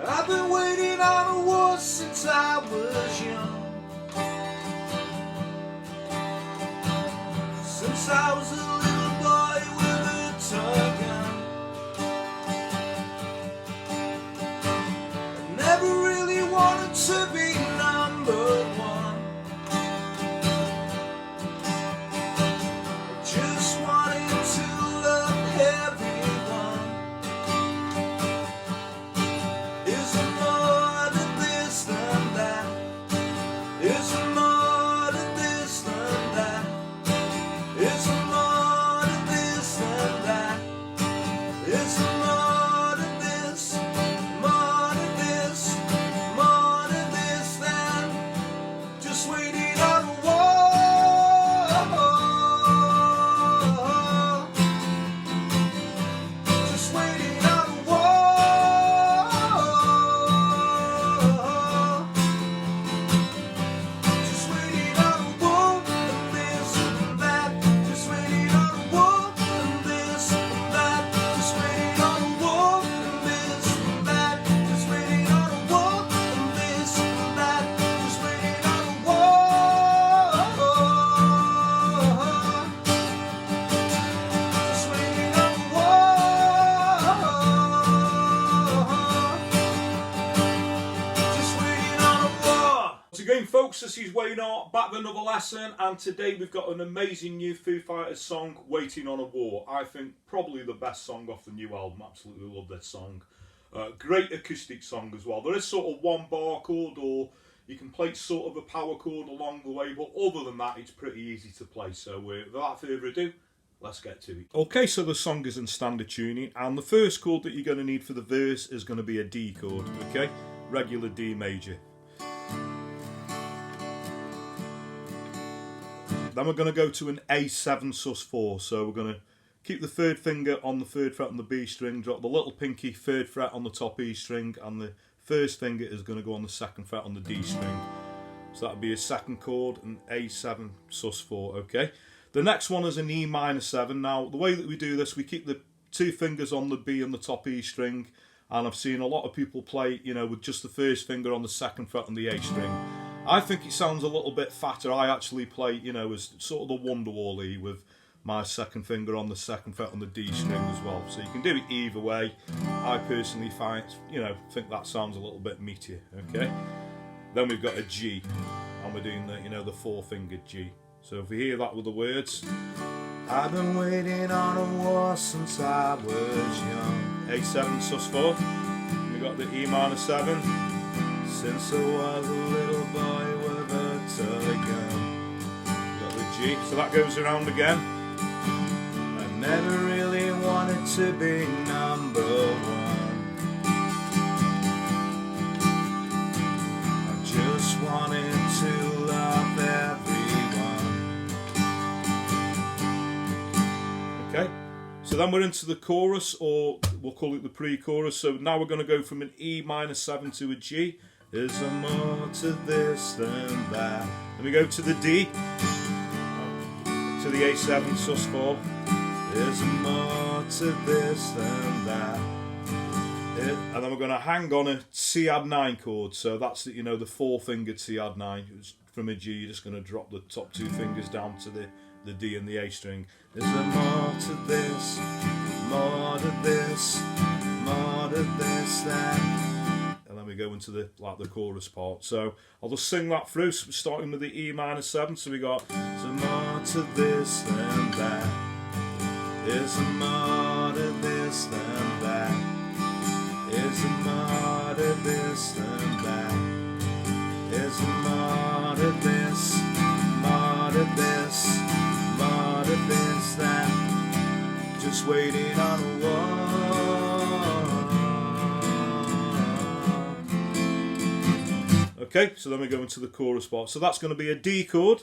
I've been waiting on a war since I was young. Since I was a little boy with a toy gun. I never really wanted to be number one. I just wanted to love everyone. Is there more to this than that? Is there more to this than that? Is there more to this than that? Is there more to this? More to this? More to this than just waiting on a war? Just waiting on a war. Just waiting on a war and this and that. Just waiting on a war and this and that. Just waiting on a war and this and that. Just waiting on a war and this and that. Just waiting on a war. Just waiting on a war. Just waiting on a war. Once again, folks, this is Wayne Art, back with another lesson, and today we've got an amazing new Foo Fighters song, Waiting on a War. I think probably the best song off the new album. Absolutely love this song. Great acoustic song as well. There is sort of one bar chord, or you can play sort of a power chord along the way, but other than that, it's pretty easy to play. So without further ado, let's get to it. Okay, so the song is in standard tuning, and the first chord that you're going to need for the verse is going to be a D chord, okay? Regular D major. Then we're going to go to an A7 sus4, so we're going to keep the third finger on the third fret on the B string, drop the little pinky third fret on the top E string, and the first finger is going to go on the second fret on the D string. So that would be a second chord, an A7 sus4, okay? The next one is an E minor 7. Now, the way that we do this, we keep the two fingers on the B and the top E string, and I've seen a lot of people play, you know, with just the first finger on the second fret on the A string. I think it sounds a little bit fatter. I actually play, you know, as sort of the Wonderwall-y with my second finger on the second fret on the D string as well. So you can do it either way. I personally find, you know, think that sounds a little bit meatier, okay? Then we've got a G, and we're doing the, you know, the four-fingered G. So if we hear that with the words, I've been waiting on a war since I was young. A7 sus4, we got the E minor 7, Since I was a little boy with a toy gun. got the G, so that goes around again. I never really wanted to be number one. I just wanted to love everyone. Okay, so then we're into the chorus, or we'll call it the pre-chorus. So now we're going to go from an E minor 7 to a G. Is there more to this than that? Then we go to the D, to the A7 sus4. Is there more to this than that? And then we're going to hang on a C add 9 chord. So that's the, you know, the four-fingered C add 9. From a G, you're just going to drop the top two fingers down to the D and the A string. Is there more to this? More to this? More to this than? And then we go into the chorus part. So I'll just sing that through, so starting with the E minor 7. So we got, Is there more to this than that? Is there more to this than that? Is there more to this than that? Is there more to this? More to this? More to this than just waiting on a war? okay, so then we go into the chorus part. So that's going to be a D chord.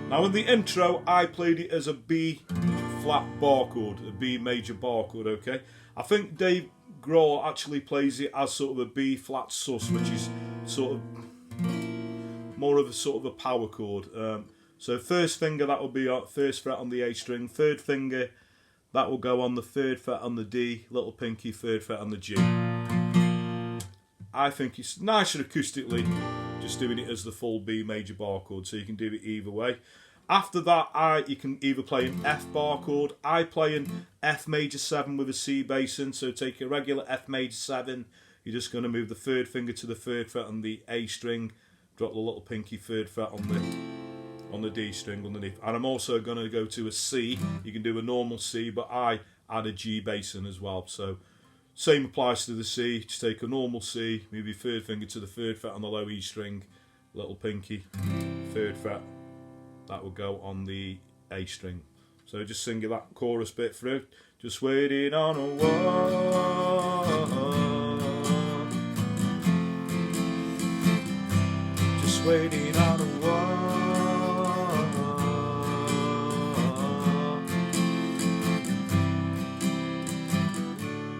Now in the intro, I played it as a B flat bar chord, a B major bar chord, okay? I think Dave Grohl actually plays it as sort of a B flat sus, which is sort of more of a sort of a power chord. So first finger, that will be our first fret on the A string. Third finger, that will go on the third fret on the D. Little pinky, third fret on the G. I think it's nicer acoustically just doing it as the full B major bar chord, so you can do it either way. After that, you can either play an F bar chord. I play an F major 7 with a C bass in, so take a regular F major 7. You're just going to move the third finger to the third fret on the A string, drop the little pinky third fret on the D string underneath. And I'm also going to go to a C. You can do a normal C, but I add a G bass in as well. So same applies to the C. Just take a normal C, move your third finger to the third fret on the low E string, little pinky, third fret. That will go on the A string. So just sing that chorus bit through. Just waiting on a war. Just waiting on a war.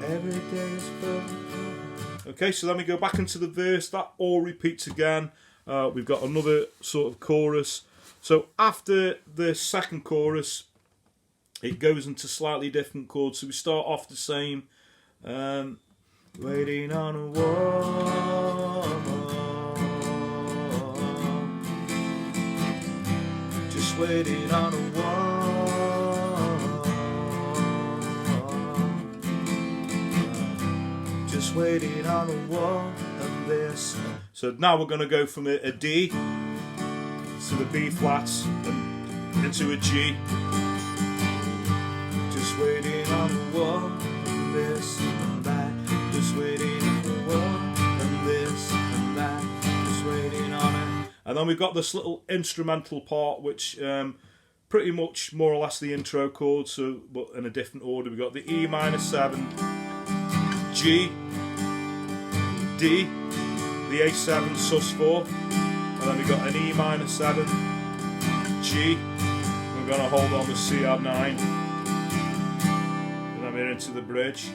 Every day is perfect. Okay, so let me go back into the verse. That all repeats again. We've got another sort of chorus. So after the second chorus, it goes into slightly different chords. So we start off the same. Waiting on a war. Just waiting on a war. Just waiting on a war and this. So now we're going to go from a D to the B flats and into a G. Just waiting on a war and this and that. Just waiting on a war and this and that. Just waiting on it. And then we've got this little instrumental part, which pretty much more or less the intro chord, so but in a different order. We've got the E minor 7, G, D, the A7 sus4. And then we've got an E minor 7, G, we're going to hold on the C9, and then we're into the bridge.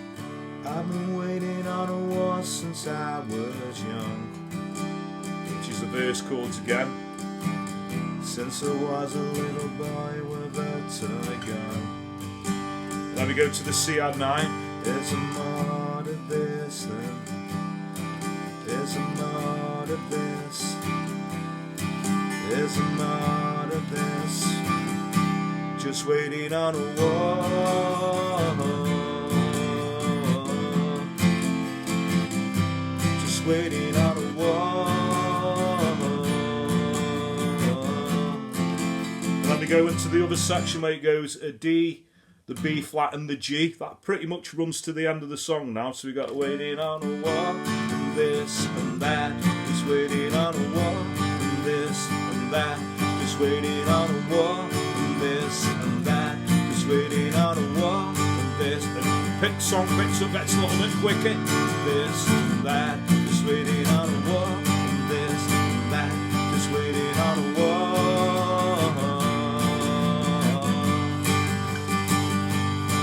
I've been waiting on a war since I was young, which is the verse chords again. Since I was a little boy with a toy gun. And then we go to the C9. There's a more to this than. There's a more to this. There's a more to this. Just waiting on a war. Just waiting on a war. And then we go into the other section where it goes a D, the B flat and the G. That pretty much runs to the end of the song now. So we got waiting on a war. This and that, just waiting on a war, and this and that, just waiting on a war, and this and that, just waiting on a war, and this, and pick song picks up, gets a little bit quicker, this and that, just waiting on a war, and this and that, just waiting on a war,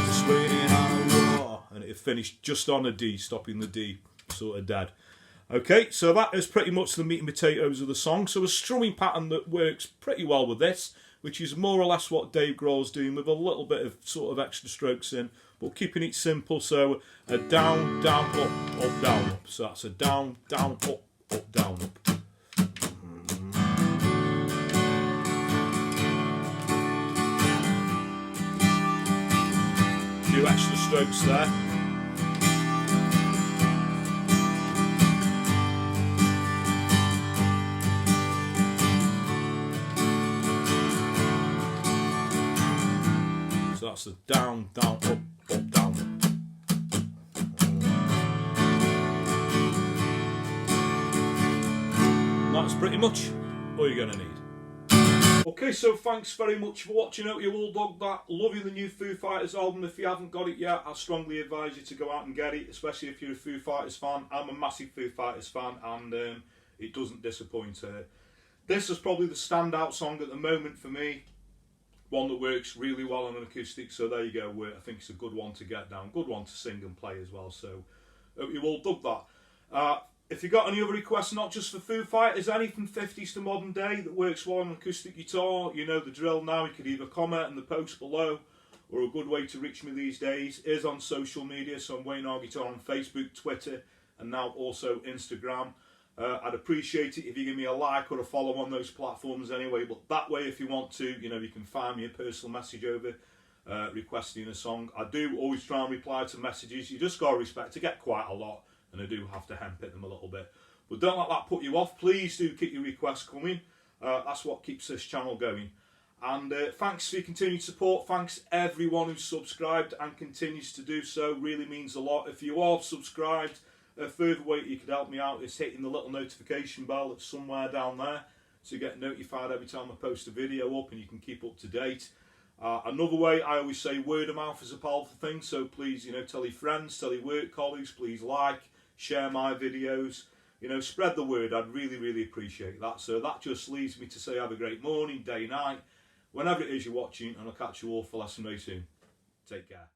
just waiting on a war, and it finished just on a D, stopping the D. Sort of dead. Okay, so that is pretty much the meat and potatoes of the song. So a strumming pattern that works pretty well with this, which is more or less what Dave Grohl's doing with a little bit of sort of extra strokes in, but keeping it simple. So a down, down, up, up, down, up. So that's a down, down, up, down, up. A few extra strokes there. That's a down, down, up, down. And that's pretty much all you're going to need. Okay, so thanks very much for watching. Hope you all dug that. Loving the new Foo Fighters album. If you haven't got it yet, I strongly advise you to go out and get it, especially if you're a Foo Fighters fan. I'm a massive Foo Fighters fan, and it doesn't disappoint. This is probably the standout song at the moment for me. One that works really well on an acoustic, so there you go. I think it's a good one to get down, good one to sing and play as well. So hope you all dug that. If you got any other requests, not just for Foo Fighters, anything 50s to modern day that works well on an acoustic guitar, you know the drill now. You could either comment in the post below, or a good way to reach me these days is on social media. So I'm Wayne R Guitar on Facebook, Twitter, and now also Instagram. I'd appreciate it if you give me a like or a follow on those platforms anyway, but that way if you want to, you know, you can find me a personal message over requesting a song. I do always try and reply to messages. You just got to respect, I get quite a lot and I do have to hemp at them a little bit. But don't let that put you off. Please do keep your requests coming. That's what keeps this channel going. And thanks for your continued support. Thanks everyone who's subscribed and continues to do so. Really means a lot. If you are subscribed, a further way you could help me out is hitting the little notification bell that's somewhere down there, so you get notified every time I post a video up and you can keep up to date. Another way, I always say word of mouth is a powerful thing, so please, you know, tell your friends, tell your work colleagues, please like, share my videos, you know, spread the word. I'd really, really appreciate that. So that just leaves me to say have a great morning, day, night, whenever it is you're watching, and I'll catch you all for lesson very soon. Take care.